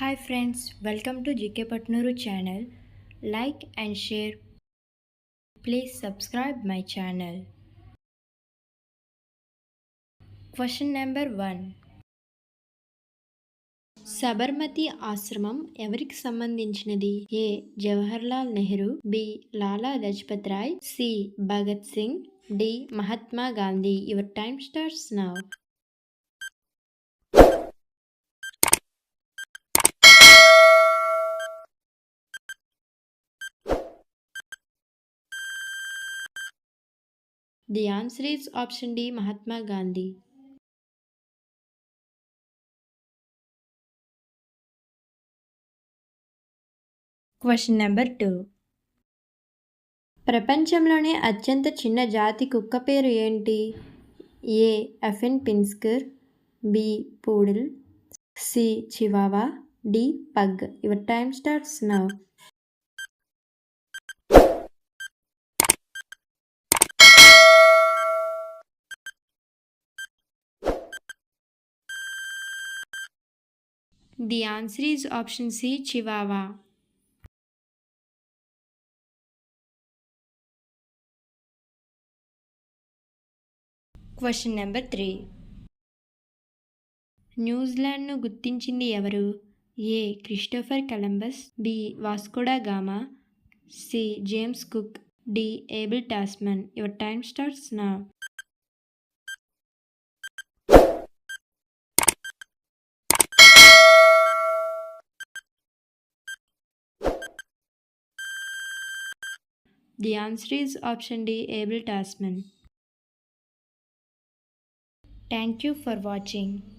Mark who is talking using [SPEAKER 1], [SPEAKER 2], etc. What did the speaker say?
[SPEAKER 1] Hi friends, welcome to GK Patnuru channel. Like and share. Please subscribe my channel. Question number 1. Sabarmati ఆశ్రమం ఎవరికి సంబంధించినది? A. Jawaharlal Nehru, B. Lala Lajpat Rai, C. Bhagat Singh, D. Mahatma Gandhi. Your time starts now. The answer is option D. Mahatma Gandhi. Question number 2. ప్రపంచంలోనే అత్యంత చిన్న జాతి కుక్క పేరు ఏంటి? A. Affenpinscher, B. Poodle, C. Chihuahua, D. Pug. Your time starts now. The answer is option C. Chihuahua. Question number 3. న్యూజిలాండ్ను గుర్తించింది ఎవరు? A. Christopher Columbus, B. Vasco da Gama, C. James Cook, D. Abel Tasman. Your time starts now. The answer is option D. Abel Tasman. Thank you for watching.